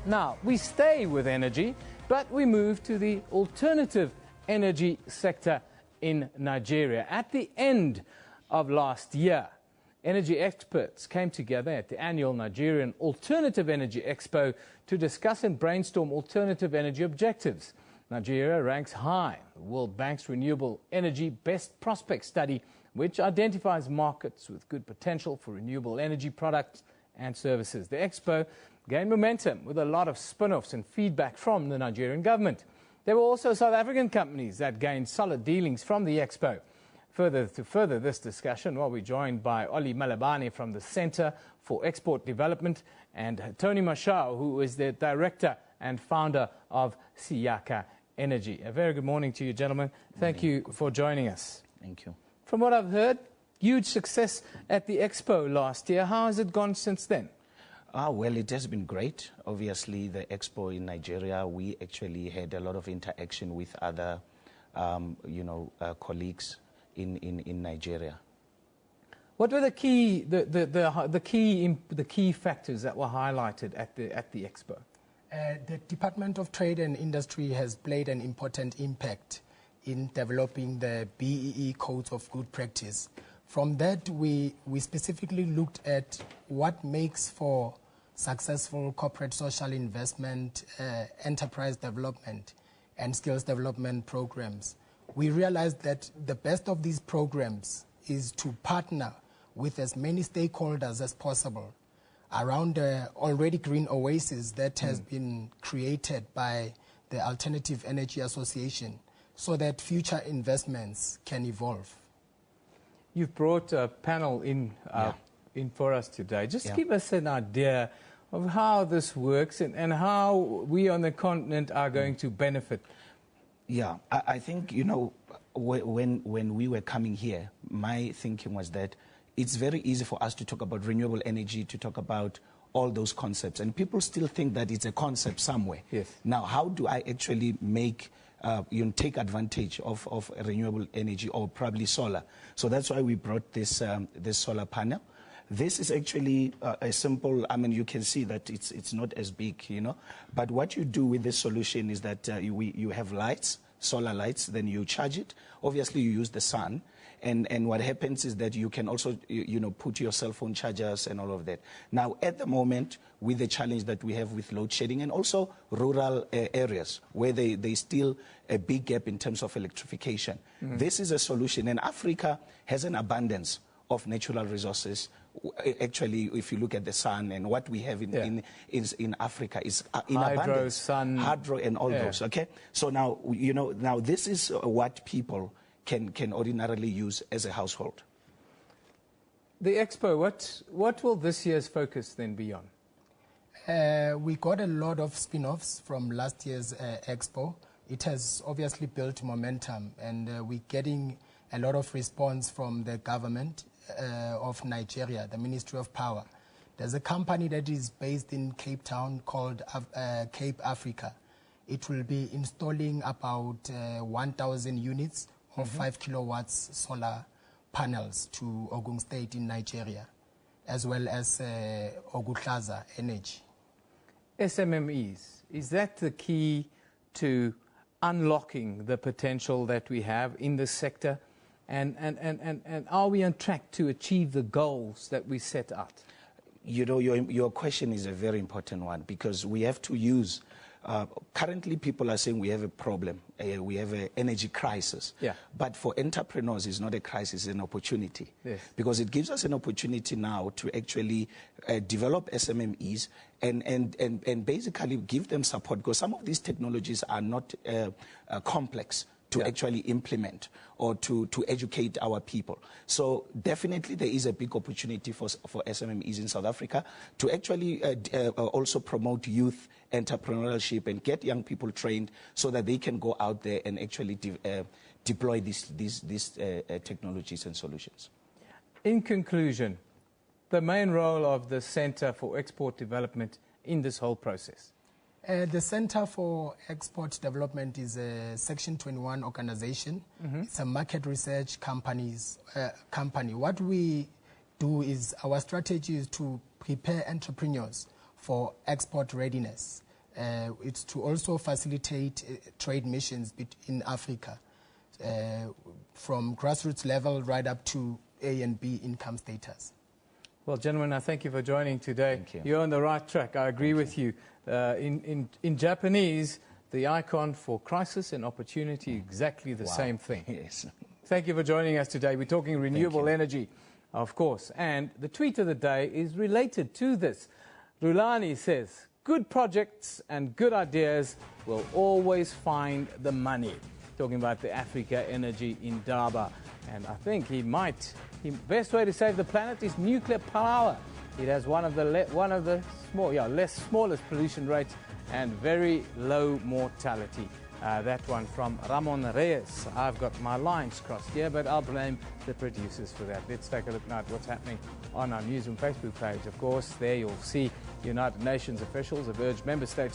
Now, we stay with energy, but we move to the alternative energy sector in Nigeria. At the end of last year, energy experts came together at the annual Nigerian Alternative Energy Expo to discuss and brainstorm alternative energy objectives. Nigeria ranks high in the World Bank's Renewable Energy Best Prospect Study, which identifies markets with good potential for renewable energy products and services. The expo gained momentum with a lot of spin-offs and feedback from the Nigerian government. There were also South African companies that gained solid dealings from the expo. To further this discussion, we're joined by Oli Malabane from the Center for Export Development and Tony Mashao, who is the director and founder of Siyaka Energy. A very good morning to you, gentlemen. Thank you for joining us. Thank you. From what I've heard, huge success at the expo last year. How has it gone since then? Well, it has been great. Obviously, the expo in Nigeria, we actually had a lot of interaction with other, colleagues in Nigeria. What were the key factors that were highlighted at the expo? The Department of Trade and Industry has played an important impact in developing the BEE Codes of Good Practice. From that, we specifically looked at what makes for successful corporate social investment, enterprise development, and skills development programs. We realized that the best of these programs is to partner with as many stakeholders as possible around the already green oasis that has been created by the Alternative Energy Association, so that future investments can evolve. You've brought a panel in for us today. Just give us an idea of how this works and how we on the continent are going to benefit. Yeah, I think, when we were coming here, my thinking was that it's very easy for us to talk about renewable energy, to talk about all those concepts. And people still think that it's a concept somewhere. Yes. Now, how do I actually make take advantage of renewable energy or probably solar? So that's why we brought this solar panel. This is actually a simple, you can see that it's not as big, But what you do with this solution is that you have lights, solar lights, then you charge it. Obviously, you use the sun. And what happens is that you can also, put your cell phone chargers and all of that. Now, at the moment, with the challenge that we have with load shedding and also rural areas where there's still a big gap in terms of electrification, this is a solution. And Africa has an abundance of natural resources. Actually, if you look at the sun and what we have in Africa is in abundance. Sun, hydro, and all those. Okay, so now now this is what people can ordinarily use as a household. The expo, what will this year's focus then be on? We got a lot of spin-offs from last year's expo. It has obviously built momentum, and we're getting a lot of response from the government of Nigeria, the Ministry of Power. There's a company that is based in Cape Town called Cape Africa. It will be installing about 1,000 units of 5 kilowatts solar panels to Ogun State in Nigeria, as well as Oguhlaza Energy. SMMEs, is that the key to unlocking the potential that we have in this sector? And are we on track to achieve the goals that we set out? Your question is a very important one, because we have to use currently people are saying we have a problem, we have an energy crisis. Yeah. But for entrepreneurs, it's not a crisis, it's an opportunity. Yes. Because it gives us an opportunity now to actually develop SMMEs and basically give them support, because some of these technologies are not complex to actually implement or to educate our people. So definitely there is a big opportunity for SMMEs in South Africa to actually also promote youth entrepreneurship and get young people trained so that they can go out there and actually deploy these technologies and solutions. In conclusion, the main role of the Center for Export Development in this whole process? The Center for Export Development is a Section 21 organization. It's a market research company. What we do is, our strategy is to prepare entrepreneurs for export readiness. It's to also facilitate trade missions in Africa, from grassroots level right up to A and B income status. Well, gentlemen, I thank you for joining today. Thank you. You're on the right track. I agree with you. In Japanese, the icon for crisis and opportunity, exactly the same thing. Yes. Thank you for joining us today. We're talking renewable energy, of course. And the tweet of the day is related to this. Rulani says, good projects and good ideas will always find the money. Talking about the Africa Energy Indaba. And I think the best way to save the planet is nuclear power. It has one of the smallest pollution rates and very low mortality. That one from Ramon Reyes. I've got my lines crossed here, but I'll blame the producers for that. Let's take a look now at what's happening on our Newsroom Facebook page. Of course, there you'll see United Nations officials have urged member states